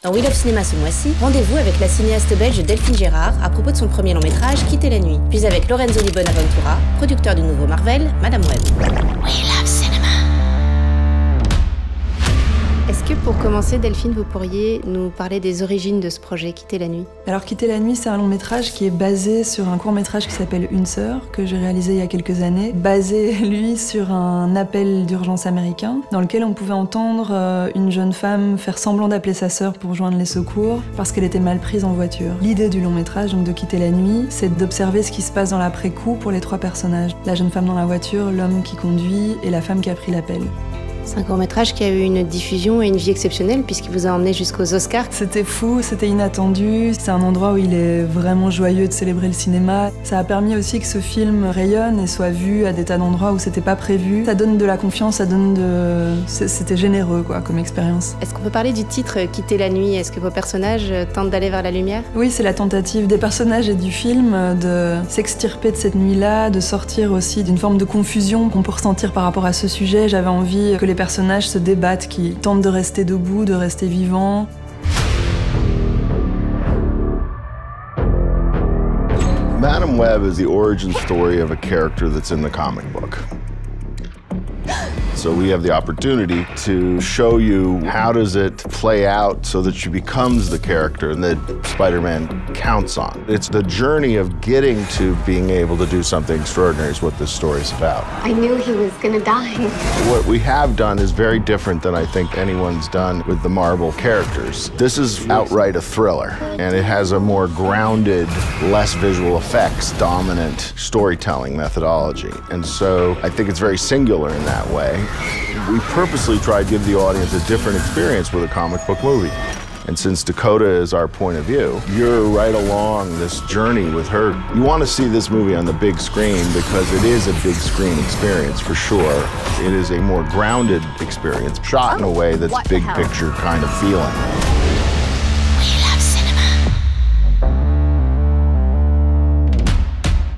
Dans We Love Cinéma ce mois-ci, rendez-vous avec la cinéaste belge Delphine Gérard à propos de son premier long-métrage Quitter la nuit, puis avec Lorenzo Di Bonaventura, producteur du nouveau Marvel, Madame Web. We Love Cinéma. Est-ce que pour commencer, Delphine, vous pourriez nous parler des origines de ce projet Quitter la nuit? Alors Quitter la nuit, c'est un long-métrage qui est basé sur un court-métrage qui s'appelle Une sœur, que j'ai réalisé il y a quelques années, basé, lui, sur un appel d'urgence américain, dans lequel on pouvait entendre une jeune femme faire semblant d'appeler sa sœur pour joindre les secours, parce qu'elle était mal prise en voiture. L'idée du long-métrage, donc de Quitter la nuit, c'est d'observer ce qui se passe dans l'après-coup pour les trois personnages. La jeune femme dans la voiture, l'homme qui conduit et la femme qui a pris l'appel. C'est un court-métrage qui a eu une diffusion et une vie exceptionnelle puisqu'il vous a emmené jusqu'aux Oscars. C'était fou, c'était inattendu. C'est un endroit où il est vraiment joyeux de célébrer le cinéma. Ça a permis aussi que ce film rayonne et soit vu à des tas d'endroits où c'était pas prévu. Ça donne de la confiance, ça donne de... C'était généreux quoi, comme expérience. Est-ce qu'on peut parler du titre Quitter la nuit? Est-ce que vos personnages tentent d'aller vers la lumière? Oui, c'est la tentative des personnages et du film de s'extirper de cette nuit-là, de sortir aussi d'une forme de confusion qu'on peut ressentir par rapport à ce sujet. J'avais envie que les personnages se débattent, qui tentent de rester debout, de rester vivants. Madame Web is the origin story of a character that's in the comic book. So we have the opportunity to show you how does it play out so that she becomes the character that Spider-Man counts on. It's the journey of getting to being able to do something extraordinary is what this story is about. I knew he was gonna die. What we have done is very different than I think anyone's done with the Marvel characters. This is outright a thriller, and it has a more grounded, less visual effects dominant storytelling methodology. And so I think it's very singular in that way. We purposely try to give the audience a different experience with a comic book movie. And since Dakota is our point of view, you're right along this journey with her. You want to see this movie on the big screen because it is a big screen experience for sure. It is a more grounded experience, shot in a way that's big picture kind of feeling.